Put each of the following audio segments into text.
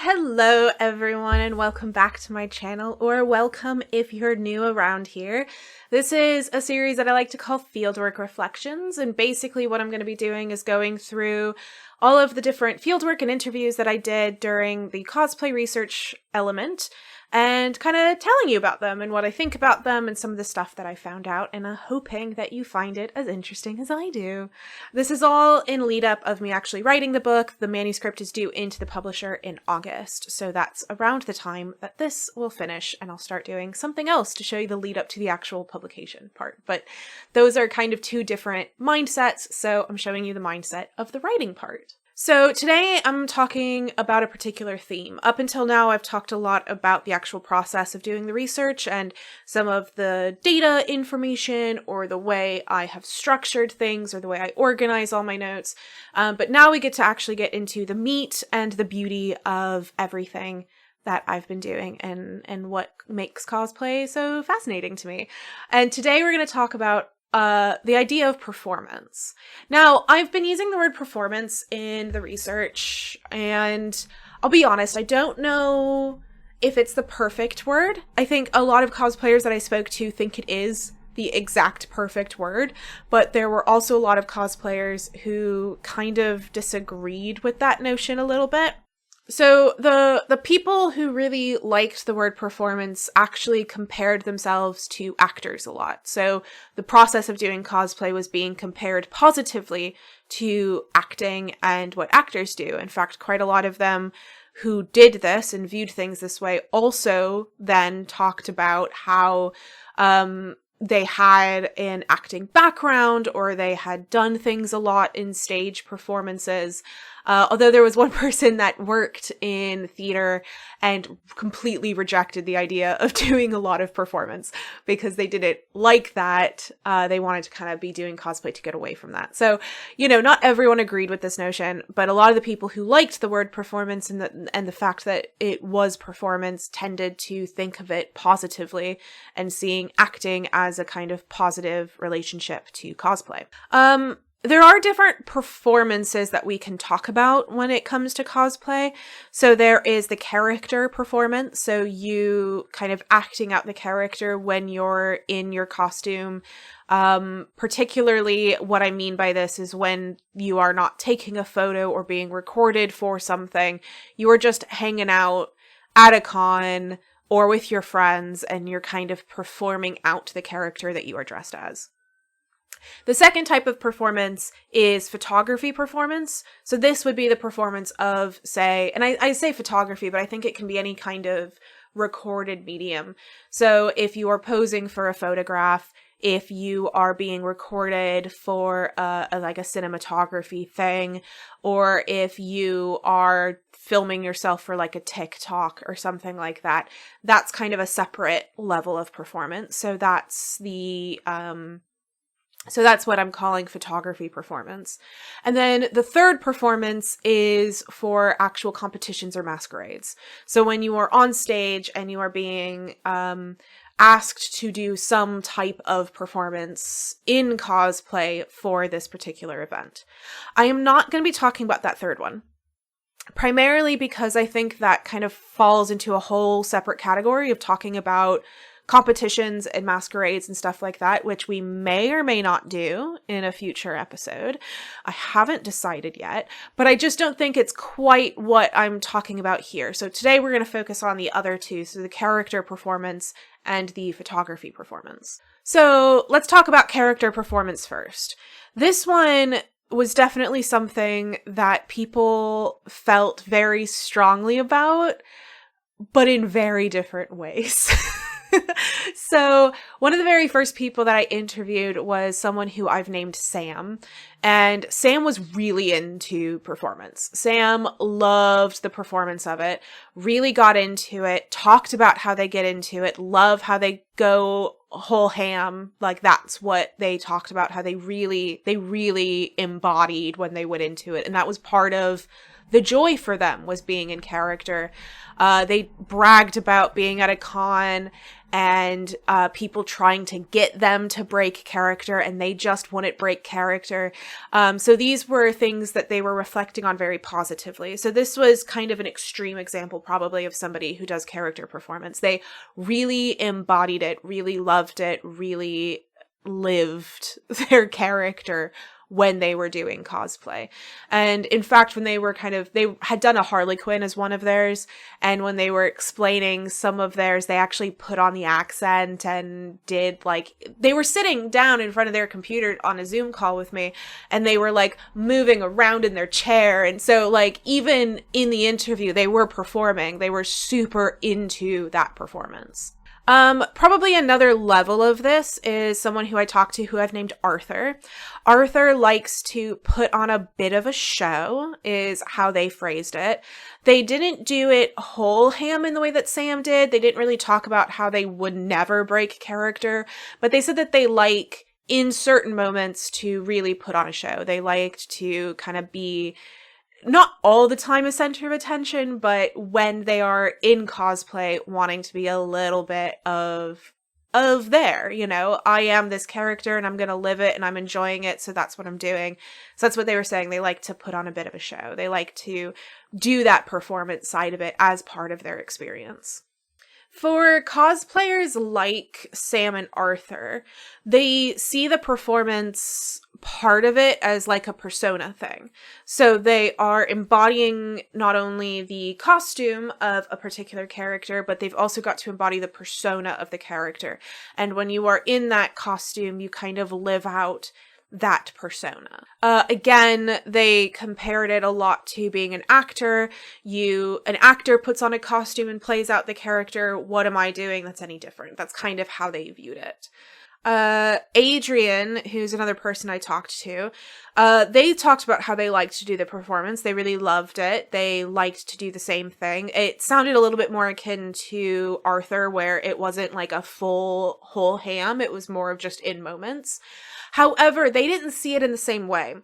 Hello everyone and welcome back to my channel, or welcome if you're new around here. This is a series that I like to call Fieldwork Reflections, and basically what I'm going to be doing is going through all of the different fieldwork and interviews that I did during the cosplay research element and kind of telling you about them and what I think about them and some of the stuff that I found out, and I'm hoping that you find it as interesting as I do. This is all in lead up of me actually writing the book. The manuscript is due into the publisher in August, so that's around the time that this will finish, and I'll start doing something else to show you the lead up to the actual publication part. But those are kind of two different mindsets, so I'm showing you the mindset of the writing part. So today I'm talking about a particular theme. Up until now, I've talked a lot about the actual process of doing the research and some of the data information or the way I have structured things or the way I organize all my notes. But now we get to actually get into the meat and the beauty of everything that I've been doing and what makes cosplay so fascinating to me. And today we're going to talk about the idea of performance. Now, I've been using the word performance in the research, and I'll be honest, I don't know if it's the perfect word. I think a lot of cosplayers that I spoke to think it is the exact perfect word, but there were also a lot of cosplayers who kind of disagreed with that notion a little bit. So the people who really liked the word performance actually compared themselves to actors a lot. So the process of doing cosplay was being compared positively to acting and what actors do. In fact, quite a lot of them who did this and viewed things this way also then talked about how they had an acting background or they had done things a lot in stage performances. Although there was one person that worked in theater and completely rejected the idea of doing a lot of performance because they didn't like that. They wanted to kind of be doing cosplay to get away from that. So, not everyone agreed with this notion, but a lot of the people who liked the word performance and the fact that it was performance tended to think of it positively and seeing acting as a kind of positive relationship to cosplay. There are different performances that we can talk about when it comes to cosplay. So there is the character performance. So you kind of acting out the character when you're in your costume. Particularly what I mean by this is when you are not taking a photo or being recorded for something. You are just hanging out at a con or with your friends and you're kind of performing out the character that you are dressed as. The second type of performance is photography performance. So this would be the performance of, say, and I say photography, but I think it can be any kind of recorded medium. So if you are posing for a photograph, if you are being recorded for a cinematography thing, or if you are filming yourself for like a TikTok or something like that, that's kind of a separate level of performance. So that's that's what I'm calling photography performance. And then the third performance is for actual competitions or masquerades. So when you are on stage and you are being asked to do some type of performance in cosplay for this particular event. I am not going to be talking about that third one. Primarily because I think that kind of falls into a whole separate category of talking about competitions and masquerades and stuff like that, which we may or may not do in a future episode. I haven't decided yet, but I just don't think it's quite what I'm talking about here. So today we're going to focus on the other two, so the character performance and the photography performance. So let's talk about character performance first. This one was definitely something that people felt very strongly about, but in very different ways. So one of the very first people that I interviewed was someone who I've named Sam, and Sam was really into performance. Sam loved the performance of it, really got into it, talked about how they get into it, love how they go whole ham. Like that's what they talked about, how they really embodied when they went into it. And that was part of the joy for them, was being in character. They bragged about being at a con and people trying to get them to break character, and they just wouldn't break character. So these were things that they were reflecting on very positively. So this was kind of an extreme example probably of somebody who does character performance. They really embodied it, really loved it, really lived their character when they were doing cosplay. And in fact, when they had done a Harley Quinn as one of theirs, and when they were explaining some of theirs, they actually put on the accent and they were sitting down in front of their computer on a Zoom call with me, and they were like moving around in their chair. And so like even in the interview, they were performing. They were super into that performance. Probably another level of this is someone who I talked to who I've named Arthur. Arthur likes to put on a bit of a show, is how they phrased it. They didn't do it whole ham in the way that Sam did. They didn't really talk about how they would never break character, but they said that they like in certain moments to really put on a show. They liked to kind of be not all the time a center of attention, but when they are in cosplay, wanting to be a little bit of there, you know, I am this character and I'm going to live it and I'm enjoying it. So that's what I'm doing. So that's what they were saying. They like to put on a bit of a show. They like to do that performance side of it as part of their experience. For cosplayers like Sam and Arthur, they see the performance part of it as like a persona thing. So they are embodying not only the costume of a particular character, but they've also got to embody the persona of the character. And when you are in that costume, you kind of live out that persona. Again, they compared it a lot to being an actor. An actor puts on a costume and plays out the character. What am I doing that's any different? That's kind of how they viewed it. Adrian, who's another person I talked to, they talked about how they liked to do the performance. They really loved it. They liked to do the same thing. It sounded a little bit more akin to Arthur, where it wasn't like a full whole ham. It was more of just in moments. However, they didn't see it in the same way.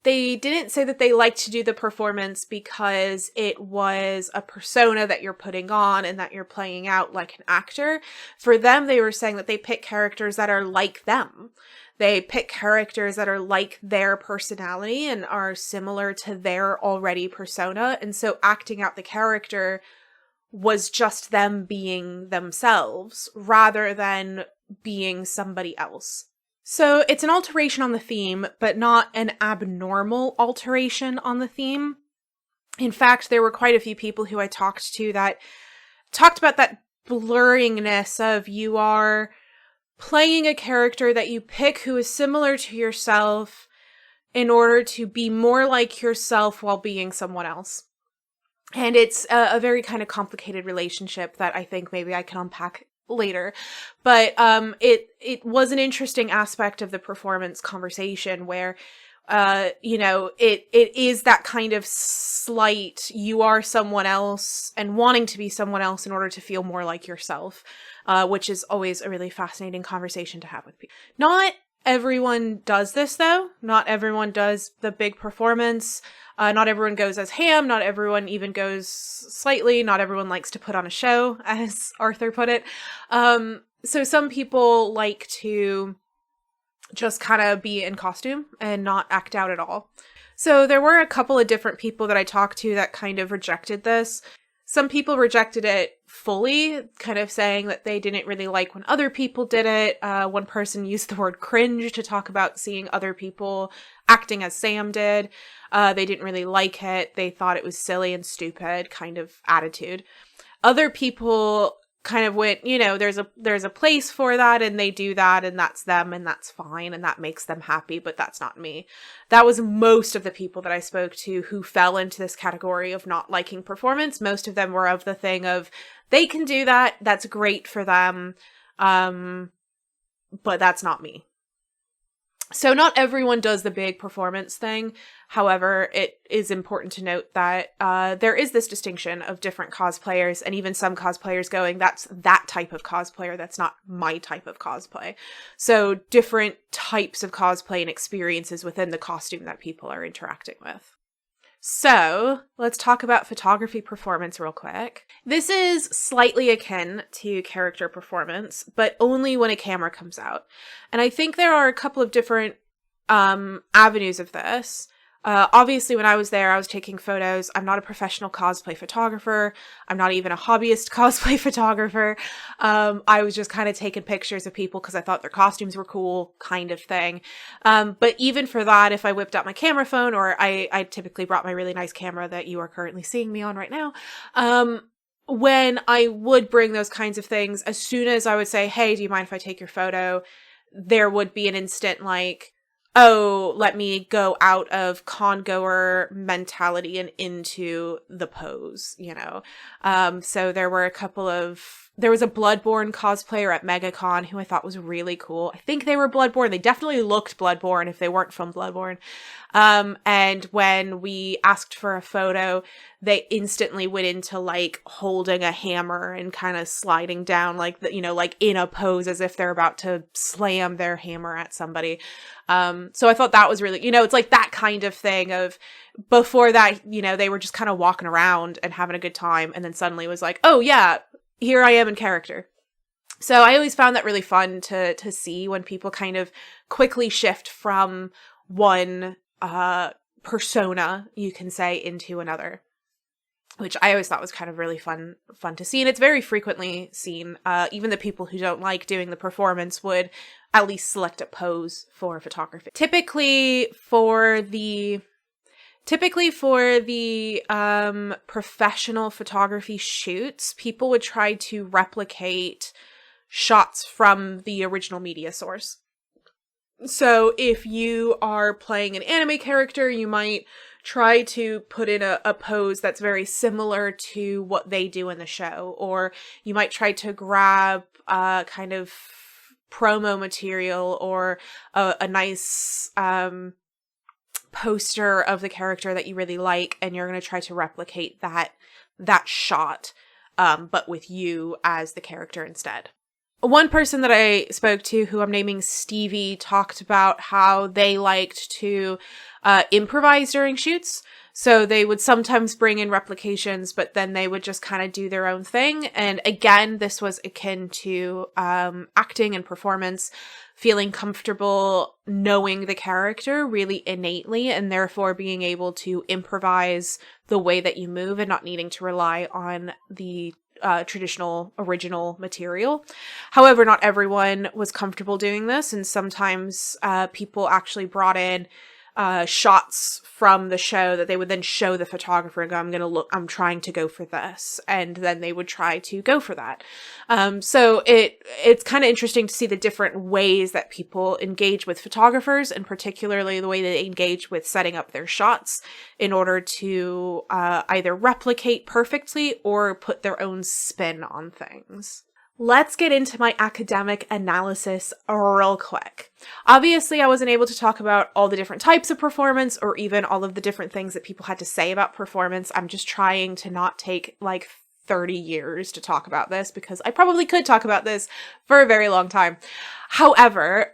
They didn't say that they liked to do the performance because it was a persona that you're putting on and that you're playing out like an actor. For them, they were saying that they pick characters that are like them. They pick characters that are like their personality and are similar to their already persona. And so acting out the character was just them being themselves rather than being somebody else. So it's an alteration on the theme, but not an abnormal alteration on the theme. In fact, there were quite a few people who I talked to that talked about that blurringness of you are playing a character that you pick who is similar to yourself in order to be more like yourself while being someone else. And it's a very kind of complicated relationship that I think maybe I can unpack later, but it was an interesting aspect of the performance conversation where it is that kind of slight you are someone else and wanting to be someone else in order to feel more like yourself, which is always a really fascinating conversation to have with people. Not everyone does this though. Not everyone does the big performance. Not everyone goes as ham. Not everyone even goes slightly. Not everyone likes to put on a show, as Arthur put it. So some people like to just kind of be in costume and not act out at all. So there were a couple of different people that I talked to that kind of rejected this. Some people rejected it fully, kind of saying that they didn't really like when other people did it. One person used the word cringe to talk about seeing other people acting as Sam did. They didn't really like it. They thought it was silly and stupid kind of attitude. Other people kind of went, there's a place for that and they do that and that's them and that's fine and that makes them happy, but that's not me. That was most of the people that I spoke to who fell into this category of not liking performance. Most of them were of the thing of they can do that. That's great for them. But that's not me. So not everyone does the big performance thing. However, it is important to note that there is this distinction of different cosplayers and even some cosplayers going, that's that type of cosplayer. That's not my type of cosplay. So different types of cosplay and experiences within the costume that people are interacting with. So let's talk about photography performance real quick. This is slightly akin to character performance, but only when a camera comes out. And I think there are a couple of different avenues of this. Obviously, when I was there, I was taking photos. I'm not a professional cosplay photographer. I'm not even a hobbyist cosplay photographer. I was just kind of taking pictures of people because I thought their costumes were cool, kind of thing. But even for that, if I whipped out my camera phone, or I typically brought my really nice camera that you are currently seeing me on right now, when I would bring those kinds of things, as soon as I would say, hey, do you mind if I take your photo? There would be an instant like, oh, let me go out of con-goer mentality and into the pose, you know? So there was a Bloodborne cosplayer at MegaCon who I thought was really cool. I think they were Bloodborne. They definitely looked Bloodborne if they weren't from Bloodborne. And when we asked for a photo, they instantly went into like holding a hammer and kind of sliding down like, like in a pose as if they're about to slam their hammer at somebody. So I thought that was really, it's like that kind of thing of before that, they were just kind of walking around and having a good time. And then suddenly it was like, oh yeah, here I am in character. So I always found that really fun to see when people kind of quickly shift from one persona, you can say, into another, which I always thought was kind of really fun to see. And it's very frequently seen. Even the people who don't like doing the performance would at least select a pose for photography. Typically for the professional photography shoots, people would try to replicate shots from the original media source. So if you are playing an anime character, you might try to put in a pose that's very similar to what they do in the show. Or you might try to grab kind of promo material or a nice poster of the character that you really like, and you're going to try to replicate that shot, but with you as the character instead. One person that I spoke to, who I'm naming Stevie, talked about how they liked to improvise during shoots. So they would sometimes bring in replications, but then they would just kind of do their own thing. And again, this was akin to acting and performance, feeling comfortable knowing the character really innately, and therefore being able to improvise the way that you move and not needing to rely on the traditional original material. However, not everyone was comfortable doing this, and sometimes people actually brought in shots from the show that they would then show the photographer and go, I'm trying to go for this. And then they would try to go for that. So it's kind of interesting to see the different ways that people engage with photographers, and particularly the way they engage with setting up their shots in order to either replicate perfectly or put their own spin on things. Let's get into my academic analysis real quick. Obviously, I wasn't able to talk about all the different types of performance or even all of the different things that people had to say about performance. I'm just trying to not take like 30 years to talk about this, because I probably could talk about this for a very long time. However,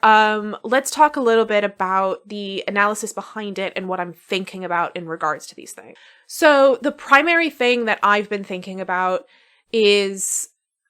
let's talk a little bit about the analysis behind it and what I'm thinking about in regards to these things. So the primary thing that I've been thinking about is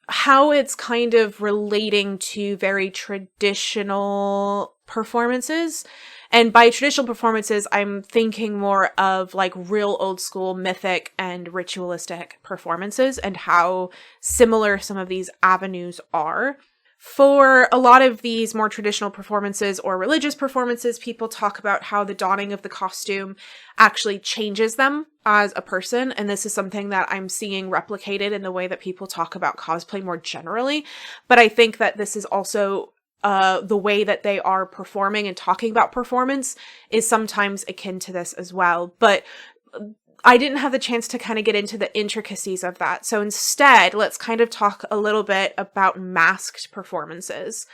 how it's kind of relating to very traditional performances. And by traditional performances, I'm thinking more of like real old school mythic and ritualistic performances, and how similar some of these avenues are. For a lot of these more traditional performances or religious performances, people talk about how the donning of the costume actually changes them as a person. And this is something that I'm seeing replicated in the way that people talk about cosplay more generally. But I think that this is also the way that they are performing and talking about performance is sometimes akin to this as well. But I didn't have the chance to kind of get into the intricacies of that. So instead, let's kind of talk a little bit about masked performances.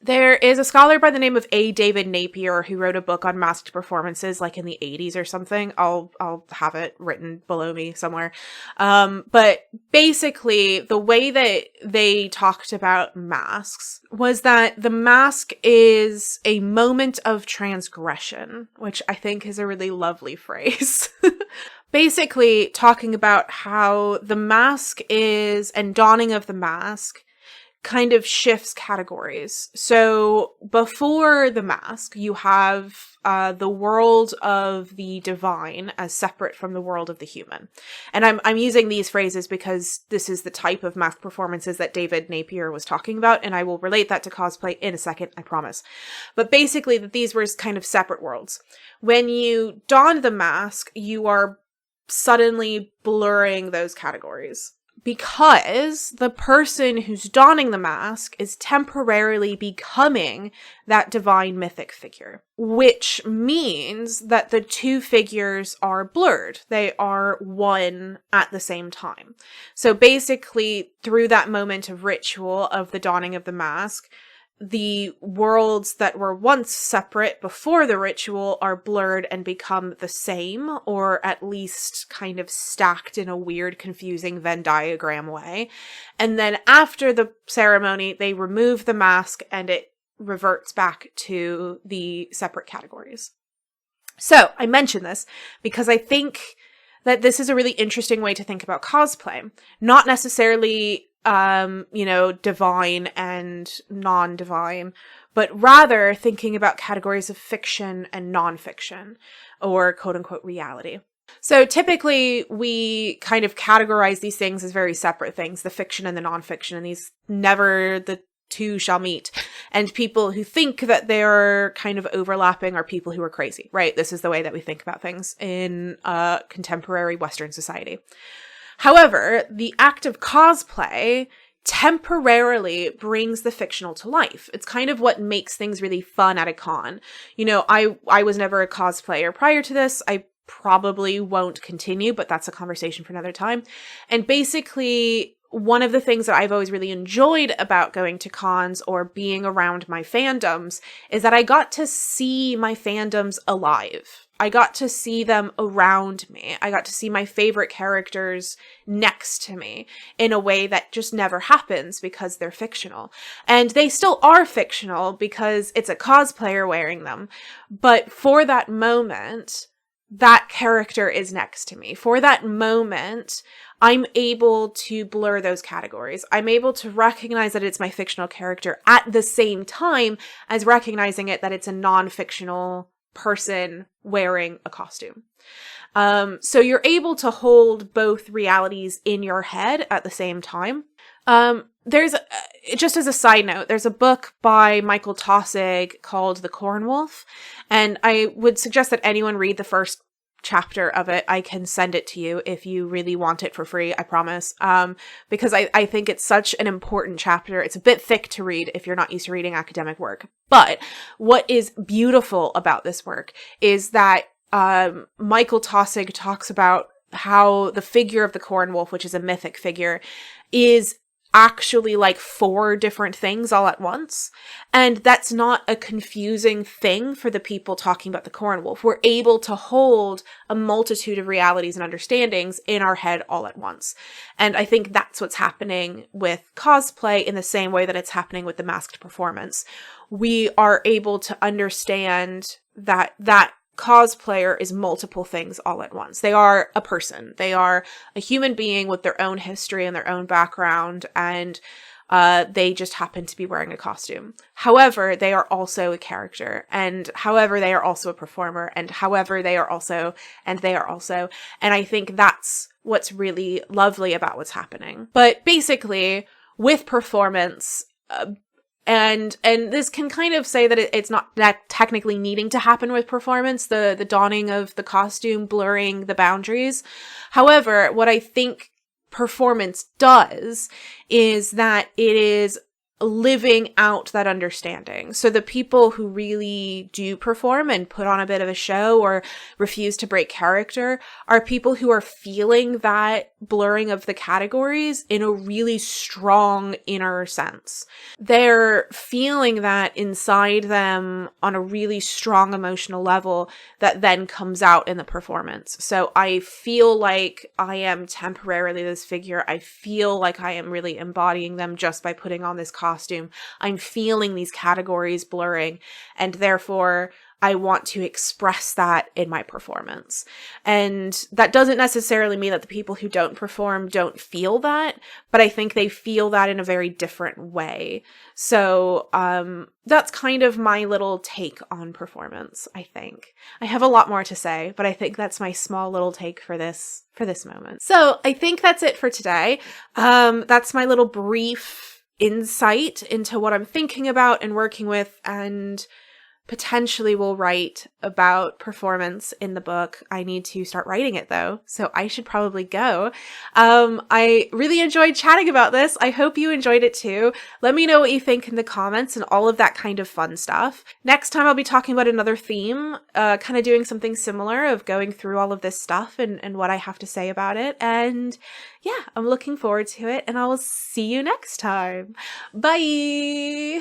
There is a scholar by the name of A. David Napier who wrote a book on masked performances like in the 80s or something. I'll have it written below me somewhere. But basically the way that they talked about masks was that the mask is a moment of transgression, which I think is a really lovely phrase. Basically talking about how the mask is, and donning of the mask kind of shifts categories. So before the mask, you have the world of the divine as separate from the world of the human. And I'm using these phrases because this is the type of mask performances that David Napier was talking about, and I will relate that to cosplay in a second, I promise. But basically, that these were kind of separate worlds. When you don the mask, you are suddenly blurring those categories, because the person who's donning the mask is temporarily becoming that divine mythic figure, which means that the two figures are blurred. They are one at the same time. So basically, through that moment of ritual of the donning of the mask, the worlds that were once separate before the ritual are blurred and become the same, or at least kind of stacked in a weird, confusing Venn diagram way. And then after the ceremony, they remove the mask and it reverts back to the separate categories. So I mention this because I think that this is a really interesting way to think about cosplay. Not necessarily divine and non-divine, but rather thinking about categories of fiction and non-fiction, or quote-unquote reality. So typically we kind of categorize these things as very separate things, the fiction and the non-fiction, and these never the two shall meet. And people who think that they're kind of overlapping are people who are crazy, right? This is the way that we think about things in contemporary Western society. However, the act of cosplay temporarily brings the fictional to life. It's kind of what makes things really fun at a con. I was never a cosplayer prior to this. I probably won't continue, but that's a conversation for another time. And basically, one of the things that I've always really enjoyed about going to cons or being around my fandoms is that I got to see my fandoms alive. I got to see them around me. I got to see my favorite characters next to me in a way that just never happens because they're fictional. And they still are fictional because it's a cosplayer wearing them. But for that moment, that character is next to me. For that moment, I'm able to blur those categories. I'm able to recognize that it's my fictional character at the same time as recognizing that it's a non-fictional person wearing a costume. So you're able to hold both realities in your head at the same time. Just as a side note, there's a book by Michael Tossig called The Corn Wolf, and I would suggest that anyone read the first chapter of it. I can send it to you if you really want it for free, I promise. Because I think it's such an important chapter. It's a bit thick to read if you're not used to reading academic work. But what is beautiful about this work is that Michael Tossig talks about how the figure of the Corn Wolf, which is a mythic figure, is actually like 4 different things all at once. And that's not a confusing thing for the people talking about the Corn Wolf. We're able to hold a multitude of realities and understandings in our head all at once. And I think that's what's happening with cosplay in the same way that it's happening with the masked performance. We are able to understand that cosplayer is multiple things all at once. They are a person. They are a human being with their own history and their own background, and they just happen to be wearing a costume. However, they are also a character, and however, they are also a performer, and however, they are also, and they are also. And I think that's what's really lovely about what's happening. But basically, with performance, and this can kind of say that it's not that technically needing to happen with performance, the donning of the costume, blurring the boundaries. However, what I think performance does is that it is living out that understanding. So the people who really do perform and put on a bit of a show or refuse to break character are people who are feeling that blurring of the categories in a really strong inner sense. They're feeling that inside them on a really strong emotional level that then comes out in the performance. So I feel like I am temporarily this figure. I feel like I am really embodying them just by putting on this costume. I'm feeling these categories blurring, and therefore I want to express that in my performance. And that doesn't necessarily mean that the people who don't perform don't feel that, but I think they feel that in a very different way. So that's kind of my little take on performance, I think. I have a lot more to say, but I think that's my small little take for this moment. So I think that's it for today. That's my little brief insight into what I'm thinking about and working with, and potentially will write about performance in the book. I need to start writing it though, so I should probably go. I really enjoyed chatting about this. I hope you enjoyed it too. Let me know what you think in the comments and all of that kind of fun stuff. Next time I'll be talking about another theme, kind of doing something similar of going through all of this stuff and what I have to say about it. And yeah, I'm looking forward to it, and I will see you next time. Bye!